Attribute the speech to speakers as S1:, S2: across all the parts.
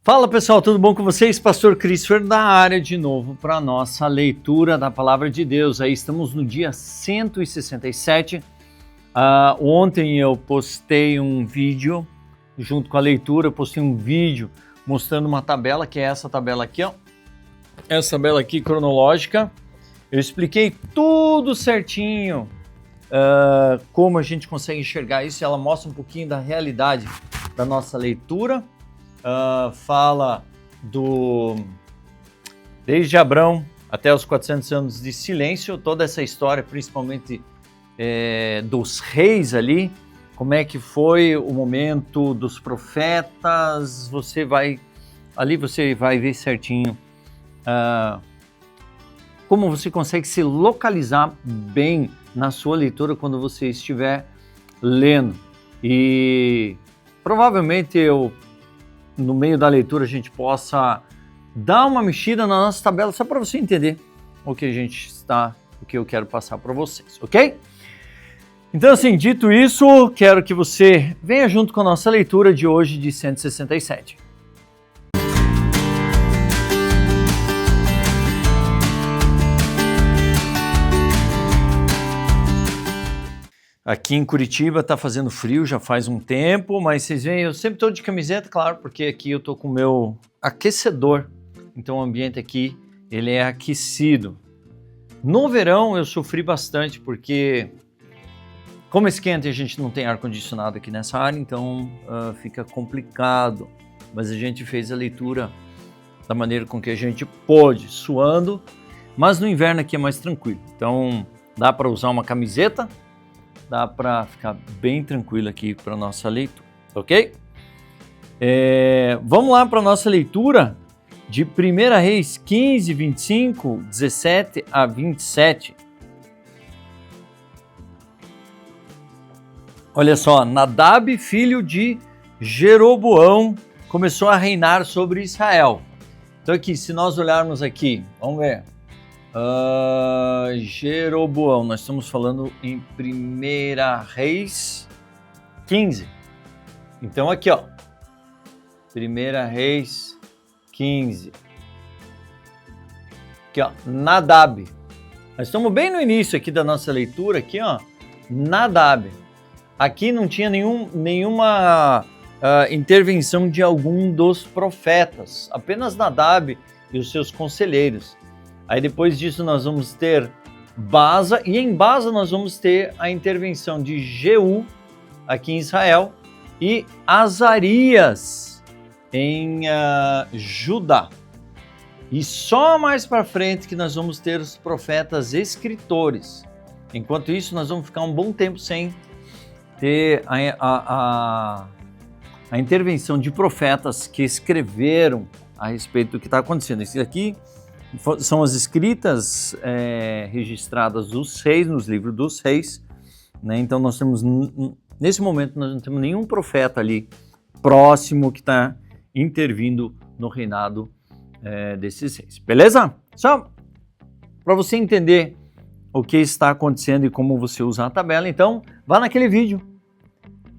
S1: Fala pessoal, tudo bom com vocês? Pastor Christopher da área de novo para a nossa leitura da Palavra de Deus. Aí estamos no dia 167. Ontem eu postei um vídeo, junto com a leitura, eu postei um vídeo mostrando uma tabela, que é essa tabela aqui, ó. Essa tabela aqui cronológica. Eu expliquei tudo certinho, como a gente consegue enxergar isso. Ela mostra um pouquinho da realidade da nossa leitura. Fala desde Abrão até os 400 anos de silêncio, toda essa história, principalmente dos reis ali, como é que foi o momento dos profetas. Você vai ver certinho como você consegue se localizar bem na sua leitura quando você estiver lendo. E provavelmente no meio da leitura a gente possa dar uma mexida na nossa tabela só para você entender o que eu quero passar para vocês, ok? Então, assim, dito isso, quero que você venha junto com a nossa leitura de hoje de 167. Aqui em Curitiba está fazendo frio, já faz um tempo, mas vocês veem, eu sempre estou de camiseta, claro, porque aqui eu estou com o meu aquecedor, então o ambiente aqui ele é aquecido. No verão eu sofri bastante, porque como esquenta e a gente não tem ar-condicionado aqui nessa área, então fica complicado, mas a gente fez a leitura da maneira com que a gente pôde, suando, mas no inverno aqui é mais tranquilo, então dá para usar uma camiseta, dá para ficar bem tranquilo aqui para a nossa leitura, ok? Vamos lá para a nossa leitura de 1 Reis 15, 25, 17 a 27. Olha só, Nadab, filho de Jeroboão, começou a reinar sobre Israel. Então aqui, se nós olharmos aqui, vamos ver. Jeroboão, nós estamos falando em 1 Reis 15. Então aqui, ó, 1 Reis 15. Aqui, ó, Nadab. Nós estamos bem no início aqui da nossa leitura, aqui, ó, Nadab. Aqui não tinha nenhuma intervenção de algum dos profetas, apenas Nadab e os seus conselheiros. Aí depois disso nós vamos ter Baza, e em Baza nós vamos ter a intervenção de Jeú, aqui em Israel, e Azarias, em Judá. E só mais para frente que nós vamos ter os profetas escritores. Enquanto isso, nós vamos ficar um bom tempo sem ter a intervenção de profetas que escreveram a respeito do que está acontecendo. Isso aqui são as escritas registradas dos reis, nos livros dos reis, né? Então nós temos, nesse momento, nós não temos nenhum profeta ali próximo que está intervindo no reinado desses reis, beleza? Só para você entender o que está acontecendo e como você usa a tabela, então vá naquele vídeo,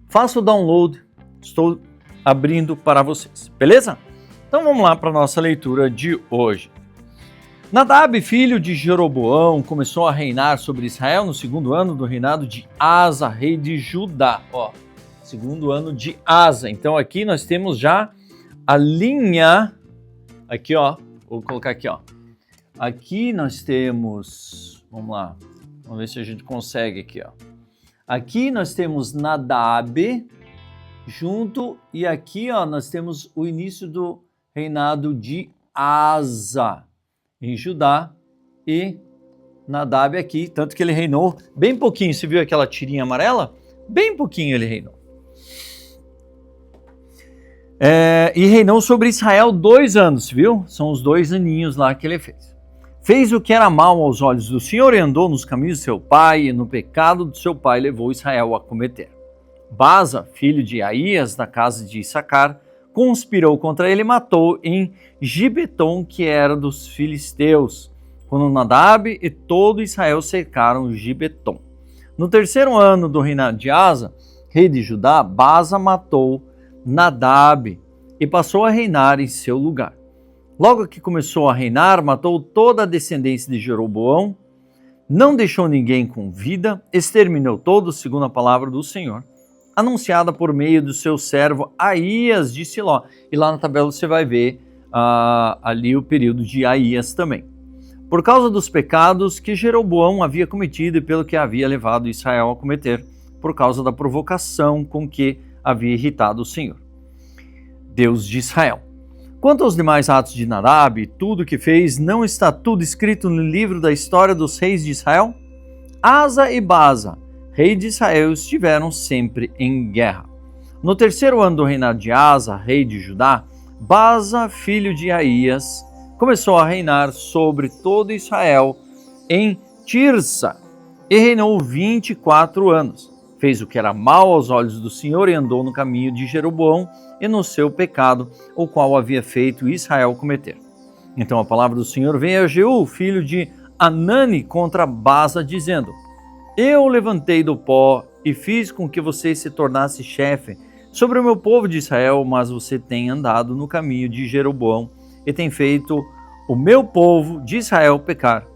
S1: faça o download, estou abrindo para vocês, beleza? Então vamos lá para a nossa leitura de hoje. Nadab, filho de Jeroboão, começou a reinar sobre Israel no segundo ano do reinado de Asa, rei de Judá. Ó, segundo ano de Asa. Então aqui nós temos já a linha, aqui ó, vou colocar aqui ó. Aqui nós temos, vamos lá, vamos ver se a gente consegue aqui ó. Aqui nós temos Nadab junto, e aqui ó, nós temos o início do reinado de Asa em Judá, e Nadab aqui, tanto que ele reinou bem pouquinho. Você viu aquela tirinha amarela? Bem pouquinho ele reinou. E reinou sobre Israel 2 anos, viu? São os 2 aninhos lá que ele fez. Fez o que era mal aos olhos do Senhor e andou nos caminhos de seu pai, e no pecado do seu pai levou Israel a cometer. Baza, filho de Aías, da casa de Issacar, conspirou contra ele e matou em Gibeton, que era dos filisteus, quando Nadab e todo Israel cercaram Gibeton. No 3º ano do reinado de Asa, rei de Judá, Baza matou Nadab e passou a reinar em seu lugar. Logo que começou a reinar, matou toda a descendência de Jeroboão, não deixou ninguém com vida, exterminou todos, segundo a palavra do Senhor, anunciada por meio do seu servo Aías de Siló. E lá na tabela você vai ver ali o período de Aías também. Por causa dos pecados que Jeroboão havia cometido e pelo que havia levado Israel a cometer, por causa da provocação com que havia irritado o Senhor, Deus de Israel. Quanto aos demais atos de Nadab, tudo o que fez, não está tudo escrito no livro da história dos reis de Israel? Asa e Baasa, rei de Israel, estiveram sempre em guerra. No terceiro ano do reinado de Asa, rei de Judá, Baasa, filho de Aías, começou a reinar sobre todo Israel em Tirsa e reinou 24 anos. Fez o que era mal aos olhos do Senhor e andou no caminho de Jeroboão e no seu pecado, o qual havia feito Israel cometer. Então a palavra do Senhor veio a Jeú, filho de Anani, contra Baasa, dizendo: Eu levantei do pó e fiz com que você se tornasse chefe sobre o meu povo de Israel, mas você tem andado no caminho de Jeroboão e tem feito o meu povo de Israel pecar,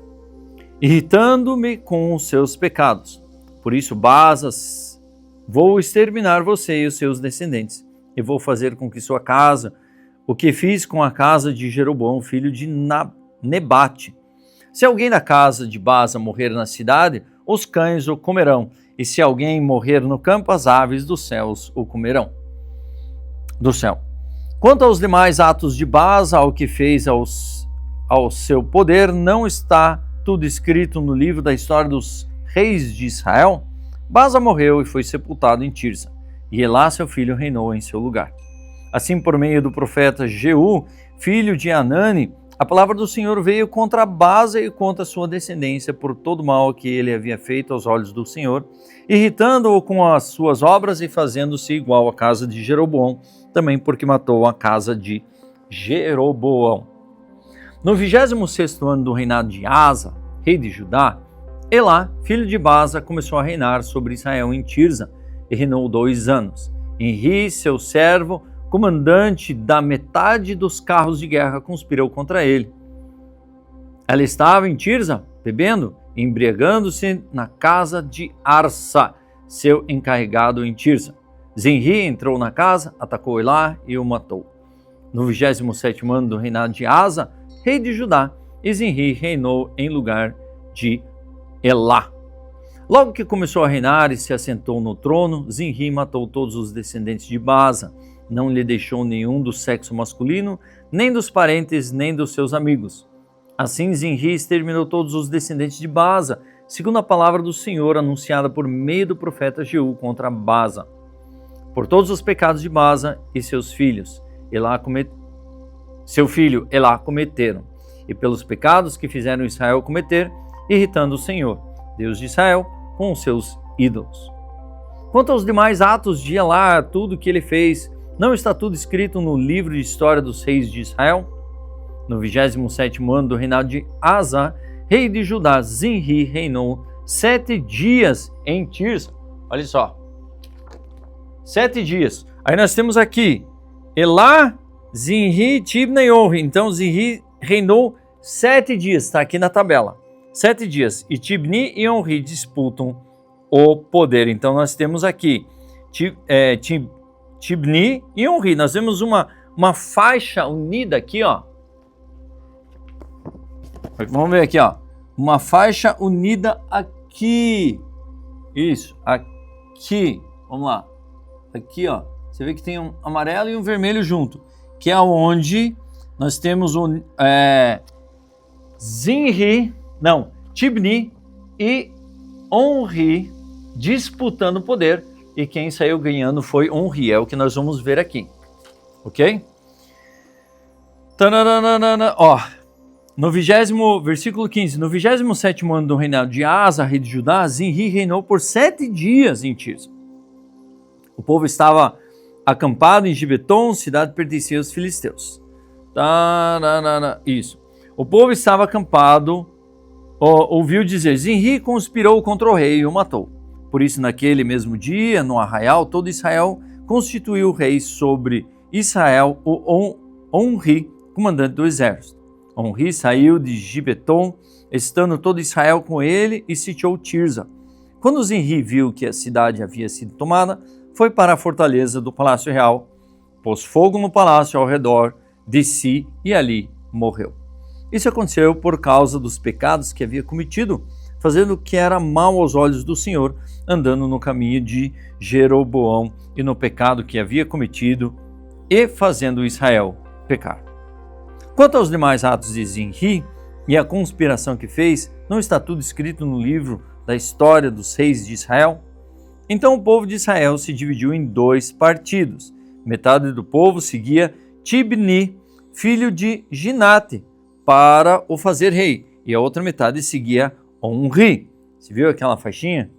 S1: irritando-me com os seus pecados. Por isso, Baasa, vou exterminar você e os seus descendentes, e vou fazer com que sua casa, o que fiz com a casa de Jeroboão, filho de Nebate. Se alguém da casa de Baasa morrer na cidade, os cães o comerão, e se alguém morrer no campo, as aves dos céus o comerão. Do céu. Quanto aos demais atos de Baasa, ao que fez ao seu poder, não está tudo escrito no livro da história dos reis de Israel? Baasa morreu e foi sepultado em Tirsa, e Elá, seu filho, reinou em seu lugar. Assim, por meio do profeta Jeú, filho de Anani, a palavra do Senhor veio contra Baasa e contra sua descendência por todo o mal que ele havia feito aos olhos do Senhor, irritando-o com as suas obras e fazendo-se igual à casa de Jeroboão, também porque matou a casa de Jeroboão. No 26º ano do reinado de Asa, rei de Judá, Elá, filho de Baasa, começou a reinar sobre Israel em Tirsa e reinou 2 anos. Enri, seu servo, comandante da metade dos carros de guerra, conspirou contra ele. Ela estava em Tirsa, bebendo e embriagando-se na casa de Arsa, seu encarregado em Tirsa. Zinri entrou na casa, atacou Elá e o matou. No 27º ano do reinado de Asa, rei de Judá, e Zinri reinou em lugar de Elá. Logo que começou a reinar e se assentou no trono, Zinri matou todos os descendentes de Baasa. Não lhe deixou nenhum do sexo masculino, nem dos parentes, nem dos seus amigos. Assim Zinri exterminou todos os descendentes de Baasa, segundo a palavra do Senhor anunciada por meio do profeta Jeú contra Baasa. Por todos os pecados de Baasa e seus filhos, seu filho Elá cometeram, e pelos pecados que fizeram Israel cometer, irritando o Senhor, Deus de Israel, com os seus ídolos. Quanto aos demais atos de Elá, tudo que ele fez, não está tudo escrito no livro de história dos reis de Israel? No 27º ano do reinado de Asa, rei de Judá, Zinri reinou 7 dias em Tirsa. Olha só, 7 dias. Aí nós temos aqui Elá, Zinri, Tibna e Onri. Então Zinri reinou 7 dias, está aqui na tabela. 7 dias. E Tibni e Onri disputam o poder. Então nós temos aqui Tibni e Onri. Nós vemos uma faixa unida aqui, ó. Vamos ver aqui, ó. Uma faixa unida aqui. Isso, aqui. Vamos lá. Aqui, ó. Você vê que tem um amarelo e um vermelho junto. Que é onde nós temos o Tibni e Onri disputando o poder. E quem saiu ganhando foi Onri. É o que nós vamos ver aqui. Ok? Ó. No versículo 15, no 27º ano do reinado de Asa, rei de Judá, Zinri reinou por 7 dias em Tirsa. O povo estava acampado em Gibeton, cidade que pertencia aos filisteus. Isso. O povo estava acampado, ouviu dizer, Zinri conspirou contra o rei e o matou. Por isso, naquele mesmo dia, no arraial, todo Israel constituiu o rei sobre Israel o Onri, comandante do exército. Onri saiu de Gibeton, estando todo Israel com ele, e sitiou Tirza. Quando Zinri viu que a cidade havia sido tomada, foi para a fortaleza do Palácio Real, pôs fogo no palácio ao redor de si e ali morreu. Isso aconteceu por causa dos pecados que havia cometido, fazendo o que era mal aos olhos do Senhor, andando no caminho de Jeroboão e no pecado que havia cometido, e fazendo Israel pecar. Quanto aos demais atos de Zinri e a conspiração que fez, não está tudo escrito no livro da história dos reis de Israel? Então o povo de Israel se dividiu em 2 partidos. Metade do povo seguia Tibni, filho de Ginate, para o fazer rei, e a outra metade seguia Onri. Você viu aquela faixinha?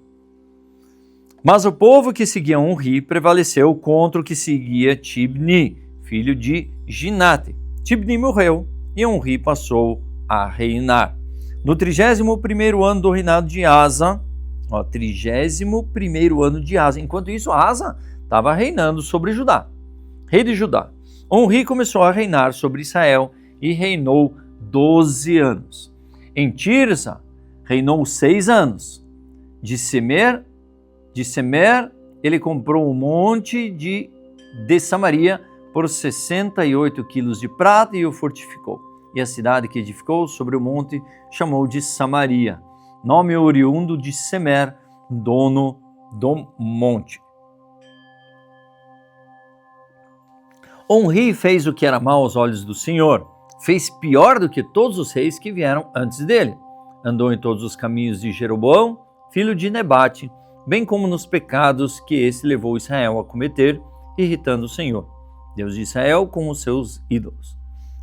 S1: Mas o povo que seguia Onri prevaleceu contra o que seguia Tibni, filho de Ginate. Tibni morreu e Onri passou a reinar. No 31º ano do reinado de Asa, 31º ano de Asa. Enquanto isso, Asa estava reinando sobre Judá, rei de Judá. Onri começou a reinar sobre Israel e reinou 12 anos. Em Tirza, reinou 6 anos. De Semer, ele comprou um monte de Samaria por 68 quilos de prata e o fortificou. E a cidade que edificou sobre o monte chamou de Samaria, nome oriundo de Semer, dono do monte. Onri fez o que era mal aos olhos do Senhor, fez pior do que todos os reis que vieram antes dele. Andou em todos os caminhos de Jeroboão, filho de Nebate, bem como nos pecados que esse levou Israel a cometer, irritando o Senhor, Deus de Israel, com os seus ídolos.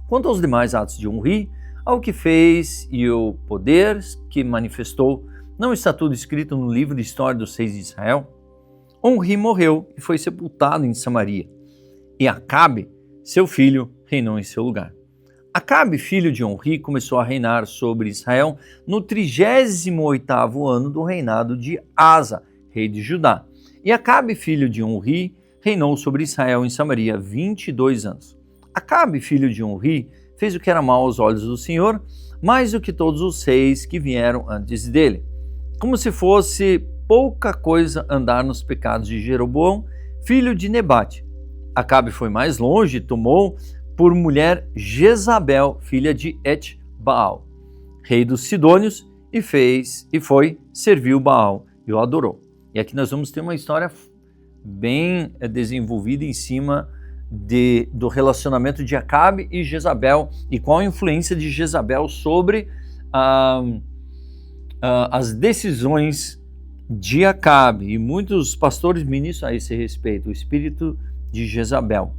S1: Quanto aos demais atos de Onri, ao que fez e o poder que manifestou, não está tudo escrito no livro de história dos reis de Israel? Onri morreu e foi sepultado em Samaria, e Acabe, seu filho, reinou em seu lugar. Acabe, filho de Onri, começou a reinar sobre Israel no 38º ano do reinado de Asa, rei de Judá. E Acabe, filho de Onri, reinou sobre Israel em Samaria 22 anos. Acabe, filho de Onri, fez o que era mal aos olhos do Senhor, mais do que todos os reis que vieram antes dele. Como se fosse pouca coisa andar nos pecados de Jeroboão, filho de Nebate. Acabe foi mais longe e tomou por mulher Jezabel, filha de Et-Baal, rei dos Sidônios, serviu Baal e o adorou. E aqui nós vamos ter uma história bem desenvolvida em cima do relacionamento de Acabe e Jezabel e qual a influência de Jezabel sobre as decisões de Acabe. E muitos pastores ministram a esse respeito, o espírito de Jezabel,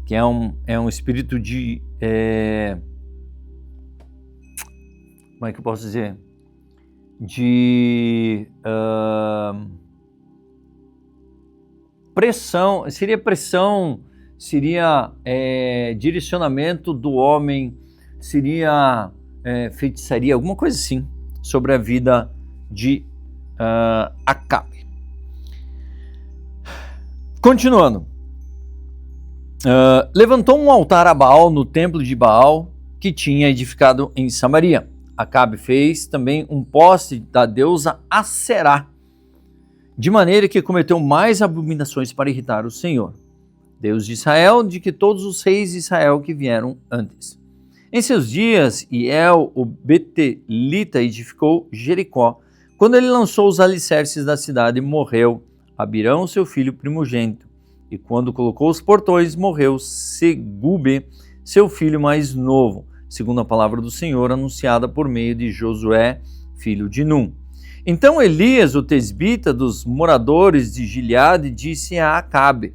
S1: que é um espírito de... como é que eu posso dizer? De pressão, seria direcionamento do homem, seria feitiçaria, alguma coisa assim, sobre a vida de Acabe. Continuando. Levantou um altar a Baal no templo de Baal que tinha edificado em Samaria. Acabe fez também um poste da deusa Aserá, de maneira que cometeu mais abominações para irritar o Senhor, Deus de Israel, de que todos os reis de Israel que vieram antes. Em seus dias, Iel, o Betelita, edificou Jericó. Quando ele lançou os alicerces da cidade, morreu Abirão, seu filho primogênito. E quando colocou os portões, morreu Segube, seu filho mais novo, segundo a palavra do Senhor anunciada por meio de Josué, filho de Num. Então Elias, o tesbita dos moradores de Gileade, disse a Acabe: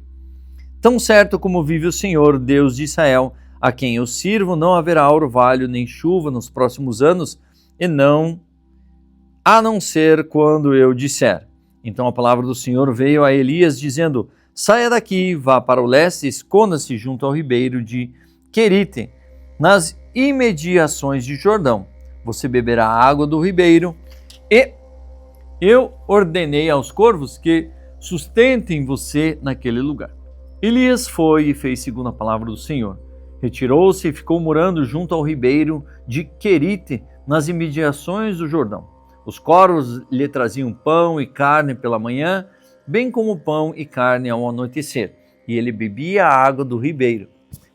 S1: Tão certo como vive o Senhor, Deus de Israel, a quem eu sirvo, não haverá orvalho nem chuva nos próximos anos, a não ser quando eu disser. Então a palavra do Senhor veio a Elias, dizendo: Saia daqui, vá para o leste, esconda-se junto ao ribeiro de Querite, nas imediações de Jordão. Você beberá a água do ribeiro, e eu ordenei aos corvos que sustentem você naquele lugar. Elias foi e fez segundo a palavra do Senhor. Retirou-se e ficou morando junto ao ribeiro de Querite, nas imediações do Jordão. Os corvos lhe traziam pão e carne pela manhã, bem como pão e carne ao anoitecer, e ele bebia a água do ribeiro.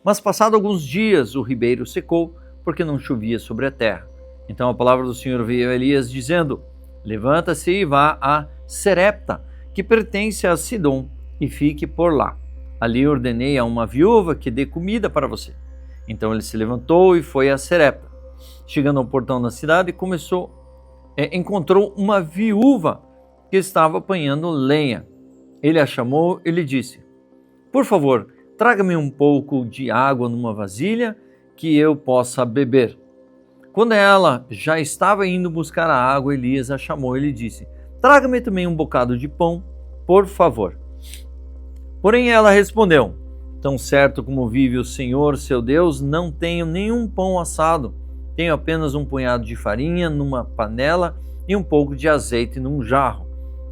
S1: Mas passado alguns dias o ribeiro secou, porque não chovia sobre a terra. Então a palavra do Senhor veio a Elias dizendo: levanta-se e vá a Serepta, que pertence a Sidom, e fique por lá. Ali ordenei a uma viúva que dê comida para você. Então ele se levantou e foi a Serepta. Chegando ao portão da cidade, encontrou uma viúva que estava apanhando lenha. Ele a chamou e lhe disse: por favor, traga-me um pouco de água numa vasilha que eu possa beber. Quando ela já estava indo buscar a água, Elias a chamou e lhe disse: traga-me também um bocado de pão, por favor. Porém ela respondeu: tão certo como vive o Senhor, seu Deus, não tenho nenhum pão assado. Tenho apenas um punhado de farinha numa panela e um pouco de azeite num jarro.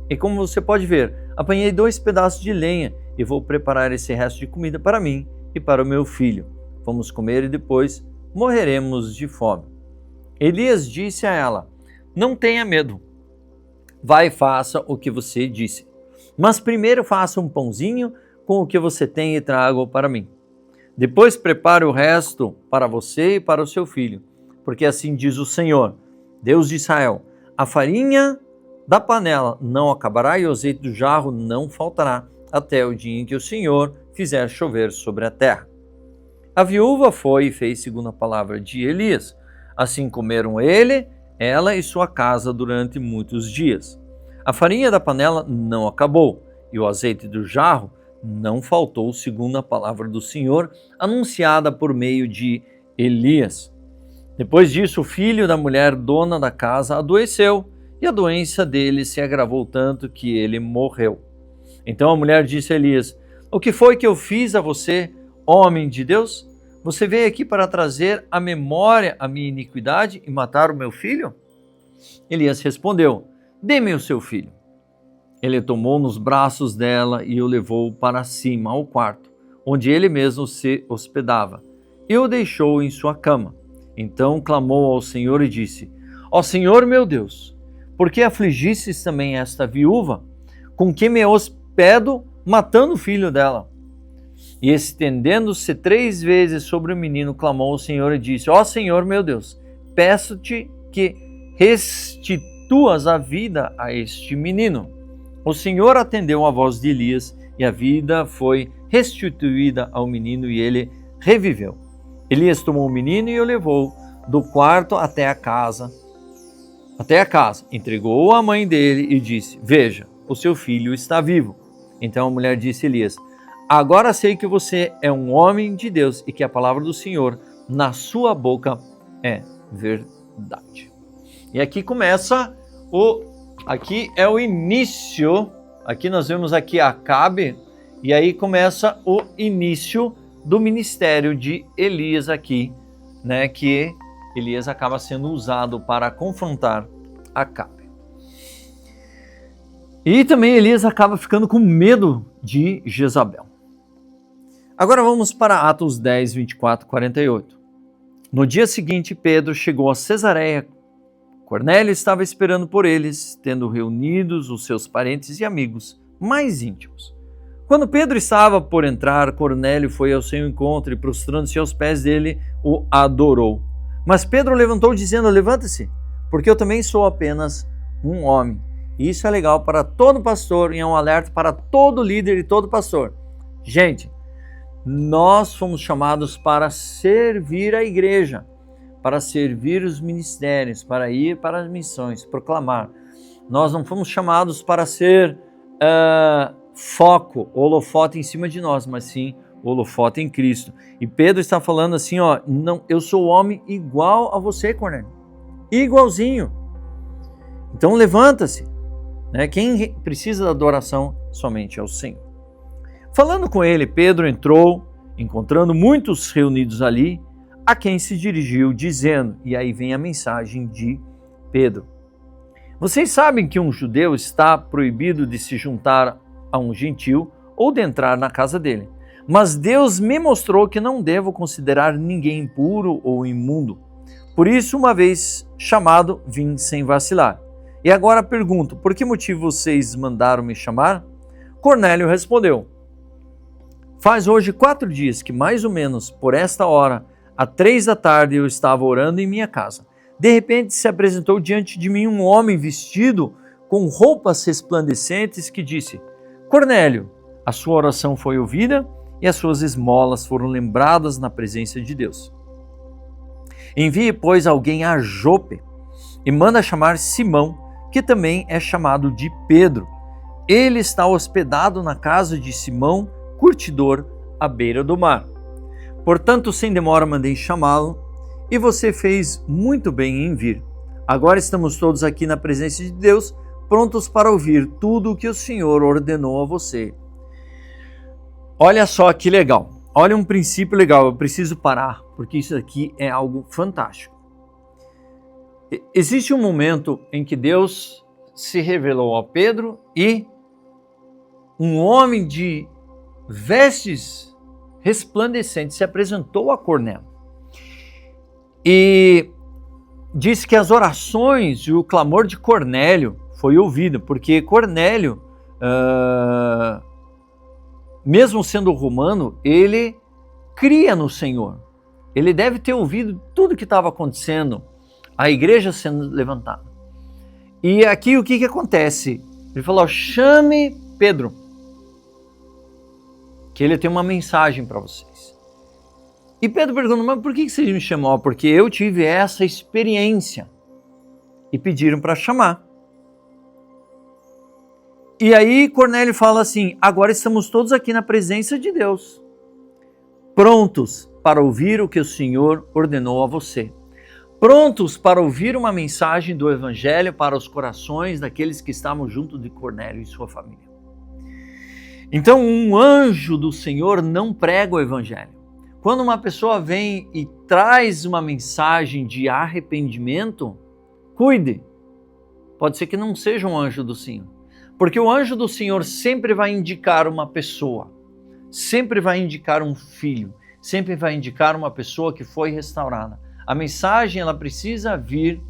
S1: E como você pode ver, apanhei 2 pedaços de lenha e vou preparar esse resto de comida para mim e para o meu filho. Vamos comer e depois morreremos de fome. Elias disse a ela: não tenha medo. Vai e faça o que você disse. Mas primeiro faça um pãozinho com o que você tem e traga-o para mim. Depois prepare o resto para você e para o seu filho. Porque assim diz o Senhor, Deus de Israel: a farinha da panela não acabará e o azeite do jarro não faltará, até o dia em que o Senhor fizer chover sobre a terra. A viúva foi e fez segundo a palavra de Elias. Assim comeram ela e sua casa durante muitos dias. A farinha da panela não acabou, e o azeite do jarro não faltou, segundo a palavra do Senhor, anunciada por meio de Elias. Depois disso, o filho da mulher dona da casa adoeceu, e a doença dele se agravou tanto que ele morreu. Então a mulher disse a Elias: o que foi que eu fiz a você, homem de Deus? Você veio aqui para trazer à memória a minha iniquidade e matar o meu filho? Elias respondeu: dê-me o seu filho. Ele tomou nos braços dela e o levou para cima ao quarto, onde ele mesmo se hospedava, e o deixou em sua cama. Então clamou ao Senhor e disse: ó Senhor meu Deus, por que afligistes também esta viúva, com que me hospedo, matando o filho dela? E estendendo-se 3 vezes sobre o menino, clamou ao Senhor e disse: ó Senhor meu Deus, peço-te que restituas a vida a este menino. O Senhor atendeu a voz de Elias, e a vida foi restituída ao menino, e ele reviveu. Elias tomou o menino e o levou do quarto até a casa, entregou-o à mãe dele e disse: veja, o seu filho está vivo. Então a mulher disse a Elias: agora sei que você é um homem de Deus e que a palavra do Senhor na sua boca é verdade. E aqui começa aqui é o início, aqui nós vemos aqui Acabe, e aí começa o início do ministério de Elias aqui, né, que Elias acaba sendo usado para confrontar Acabe. E também Elias acaba ficando com medo de Jezabel. Agora vamos para Atos 10, 24, 48. No dia seguinte, Pedro chegou a Cesareia. Cornélio estava esperando por eles, tendo reunidos os seus parentes e amigos mais íntimos. Quando Pedro estava por entrar, Cornélio foi ao seu encontro e, prostrando-se aos pés dele, o adorou. Mas Pedro levantou dizendo: levanta-se, porque eu também sou apenas um homem. E isso é legal para todo pastor e é um alerta para todo líder e todo pastor. Gente, nós fomos chamados para servir a igreja, para servir os ministérios, para ir para as missões, proclamar. Nós não fomos chamados para ser holofote em cima de nós, mas sim holofote em Cristo. E Pedro está falando assim, não, eu sou homem igual a você, Cornélio, igualzinho. Então levanta-se, né? Quem precisa da adoração somente é o Senhor. Falando com ele, Pedro entrou, encontrando muitos reunidos ali, a quem se dirigiu dizendo, e aí vem a mensagem de Pedro: vocês sabem que um judeu está proibido de se juntar a um gentil ou de entrar na casa dele. Mas Deus me mostrou que não devo considerar ninguém impuro ou imundo. Por isso, uma vez chamado, vim sem vacilar. E agora pergunto, por que motivo vocês mandaram me chamar? Cornélio respondeu: faz hoje 4 dias que mais ou menos por esta hora, às 3 da tarde, eu estava orando em minha casa. De repente se apresentou diante de mim um homem vestido com roupas resplandecentes que disse: Cornélio, a sua oração foi ouvida e as suas esmolas foram lembradas na presença de Deus. Envie, pois, alguém a Jope e manda chamar Simão, que também é chamado de Pedro. Ele está hospedado na casa de Simão, curtidor, à beira do mar. Portanto, sem demora mandei chamá-lo, e você fez muito bem em vir. Agora estamos todos aqui na presença de Deus, prontos para ouvir tudo o que o Senhor ordenou a você. Olha só que legal. Olha um princípio legal. Eu preciso parar, porque isso aqui é algo fantástico. Existe um momento em que Deus se revelou a Pedro e um homem de vestes resplandecentes se apresentou a Cornélio. E disse que as orações e o clamor de Cornélio foi ouvido, porque Cornélio, mesmo sendo romano, ele cria no Senhor. Ele deve ter ouvido tudo que estava acontecendo, a igreja sendo levantada. E aqui o que acontece? Ele falou: chame Pedro, que ele tem uma mensagem para vocês. E Pedro perguntou: mas por que vocês me chamou? Porque eu tive essa experiência. E pediram para chamar. E aí Cornélio fala assim: agora estamos todos aqui na presença de Deus, prontos para ouvir o que o Senhor ordenou a você. Prontos para ouvir uma mensagem do Evangelho para os corações daqueles que estavam junto de Cornélio e sua família. Então, um anjo do Senhor não prega o Evangelho. Quando uma pessoa vem e traz uma mensagem de arrependimento, cuide. Pode ser que não seja um anjo do Senhor. Porque o anjo do Senhor sempre vai indicar uma pessoa, sempre vai indicar um filho, sempre vai indicar uma pessoa que foi restaurada. A mensagem ela precisa vir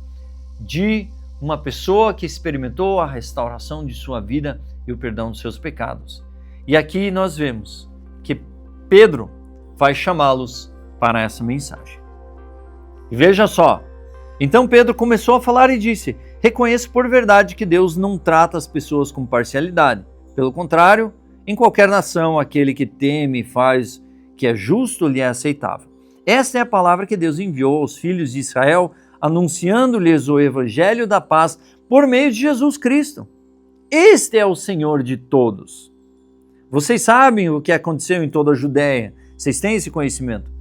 S1: de uma pessoa que experimentou a restauração de sua vida e o perdão dos seus pecados. E aqui nós vemos que Pedro vai chamá-los para essa mensagem. E veja só, então Pedro começou a falar e disse: reconheço por verdade que Deus não trata as pessoas com parcialidade. Pelo contrário, em qualquer nação, aquele que teme e faz que é justo lhe é aceitável. Esta é a palavra que Deus enviou aos filhos de Israel, anunciando-lhes o evangelho da paz por meio de Jesus Cristo. Este é o Senhor de todos. Vocês sabem o que aconteceu em toda a Judéia. Vocês têm esse conhecimento.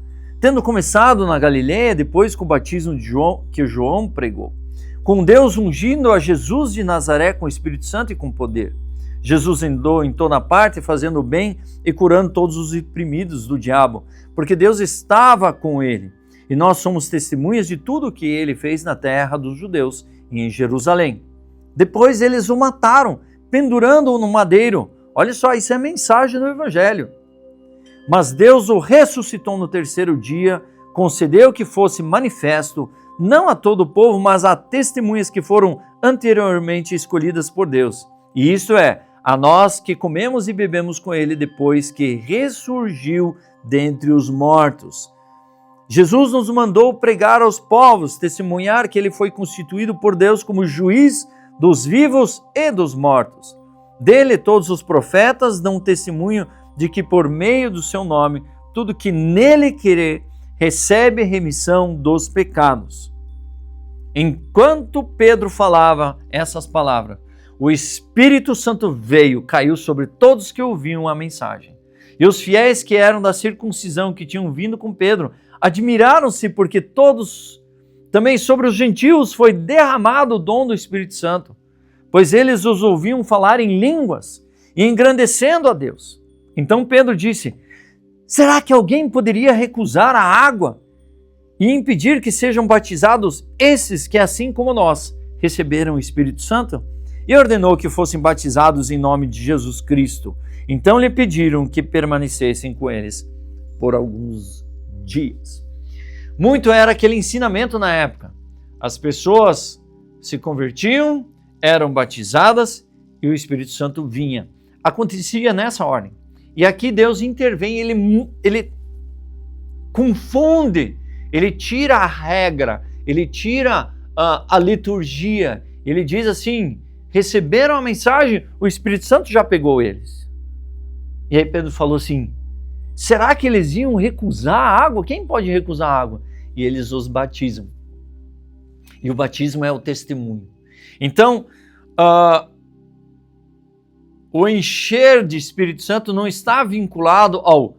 S1: Tendo começado na Galileia, depois com o batismo de João, que João pregou, com Deus ungindo a Jesus de Nazaré com o Espírito Santo e com poder. Jesus andou em toda parte fazendo o bem e curando todos os oprimidos do diabo, porque Deus estava com ele. E nós somos testemunhas de tudo o que ele fez na terra dos judeus e em Jerusalém. Depois eles o mataram, pendurando-o no madeiro. Olha só, isso é a mensagem do Evangelho. Mas Deus o ressuscitou no terceiro dia, concedeu que fosse manifesto, não a todo o povo, mas a testemunhas que foram anteriormente escolhidas por Deus. E isto é, a nós que comemos e bebemos com ele depois que ressurgiu dentre os mortos. Jesus nos mandou pregar aos povos, testemunhar que ele foi constituído por Deus como juiz dos vivos e dos mortos. Dele todos os profetas dão testemunho de que por meio do seu nome, tudo que nele querer recebe remissão dos pecados. Enquanto Pedro falava essas palavras, o Espírito Santo veio, caiu sobre todos que ouviam a mensagem. E os fiéis que eram da circuncisão, que tinham vindo com Pedro, admiraram-se porque todos, também sobre os gentios, foi derramado o dom do Espírito Santo, pois eles os ouviam falar em línguas e engrandecendo a Deus. Então Pedro disse: será que alguém poderia recusar a água e impedir que sejam batizados esses que, assim como nós, receberam o Espírito Santo? e ordenou que fossem batizados em nome de Jesus Cristo. Então lhe pediram que permanecessem com eles por alguns dias. Muito era aquele ensinamento na época. As pessoas se convertiam, eram batizadas e o Espírito Santo vinha. Acontecia nessa ordem. E aqui Deus intervém, ele confunde, ele tira a regra, ele tira a liturgia. Ele diz assim, receberam a mensagem, o Espírito Santo já pegou eles. E aí Pedro falou assim, será que eles iam recusar a água? Quem pode recusar a água? E eles os batizam. E o batismo é o testemunho. Então, o encher de Espírito Santo não está vinculado ao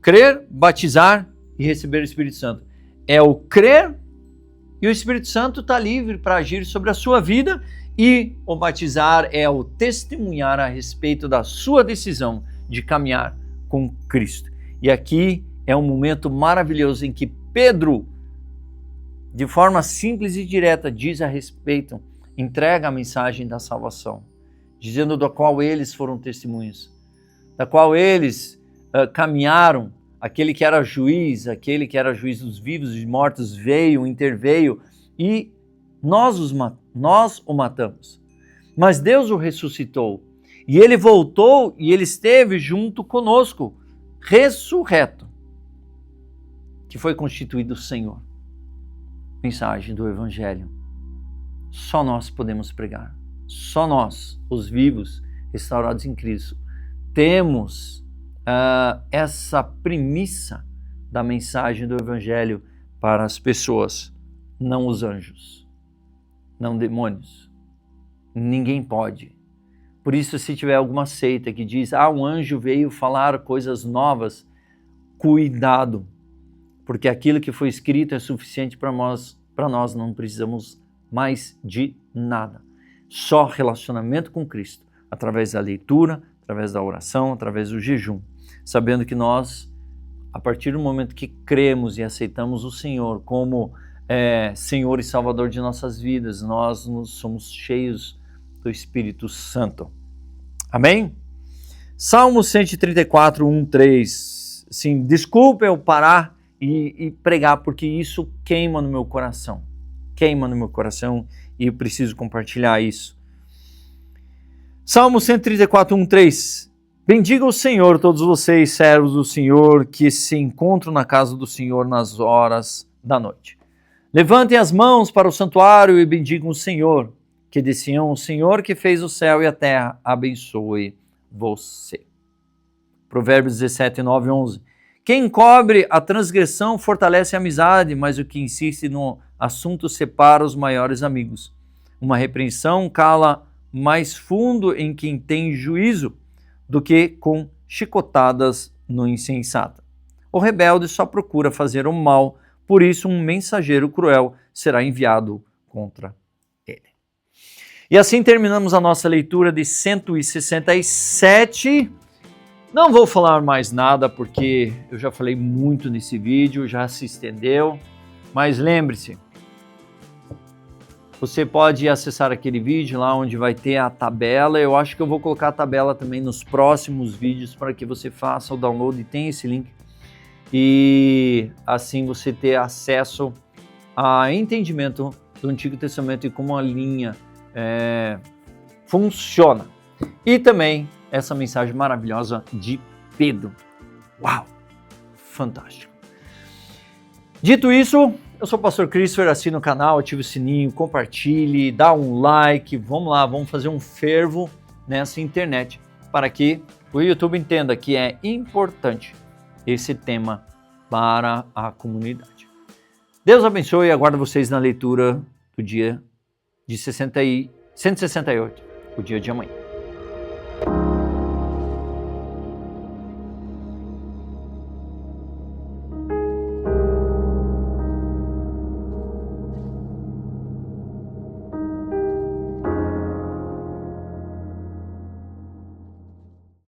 S1: crer, batizar e receber o Espírito Santo. É o crer e o Espírito Santo está livre para agir sobre a sua vida, e o batizar é o testemunhar a respeito da sua decisão de caminhar com Cristo. E aqui é um momento maravilhoso em que Pedro, de forma simples e direta, diz a respeito, entrega a mensagem da salvação, dizendo da qual eles foram testemunhos, da qual eles caminharam. Aquele que era juiz dos vivos e mortos veio, interveio e nós o matamos. Mas Deus o ressuscitou e ele voltou e ele esteve junto conosco, ressurreto, que foi constituído o Senhor. Mensagem do Evangelho. Só nós podemos pregar. Só nós, os vivos, restaurados em Cristo, temos essa premissa da mensagem do Evangelho para as pessoas, não os anjos, não demônios. Ninguém pode. Por isso, se tiver alguma seita que diz, um anjo veio falar coisas novas, cuidado, porque aquilo que foi escrito é suficiente para nós não precisamos mais de nada. Só relacionamento com Cristo, através da leitura, através da oração, através do jejum, sabendo que nós, a partir do momento que cremos e aceitamos o Senhor como Senhor e Salvador de nossas vidas, nós somos cheios do Espírito Santo. Amém? Salmo 134, 1, 3. Sim, desculpa eu parar e pregar, porque isso queima no meu coração. Queima no meu coração e eu preciso compartilhar isso. Salmo 134, 1, 3. Bendiga o Senhor, todos vocês, servos do Senhor, que se encontram na casa do Senhor nas horas da noite. Levantem as mãos para o santuário e bendigam o Senhor, que de Sião, o Senhor que fez o céu e a terra, abençoe você. Provérbios 17, 9, 11. Quem encobre a transgressão fortalece a amizade, mas o que insiste no assunto separa os maiores amigos. Uma repreensão cala mais fundo em quem tem juízo do que com chicotadas no insensato. O rebelde só procura fazer o mal, por isso um mensageiro cruel será enviado contra ele. E assim terminamos a nossa leitura de 167. Não vou falar mais nada porque eu já falei muito nesse vídeo, já se estendeu, mas lembre-se, você pode acessar aquele vídeo lá onde vai ter a tabela. Eu acho que eu vou colocar a tabela também nos próximos vídeos para que você faça o download e tenha esse link. E assim você ter acesso a entendimento do Antigo Testamento e como a linha funciona. E também essa mensagem maravilhosa de Pedro. Uau! Fantástico! Dito isso, eu sou o pastor Christopher, assina o canal, ative o sininho, compartilhe, dá um like, vamos lá, vamos fazer um fervo nessa internet para que o YouTube entenda que é importante esse tema para a comunidade. Deus abençoe e aguardo vocês na leitura do dia de 168, o dia de amanhã.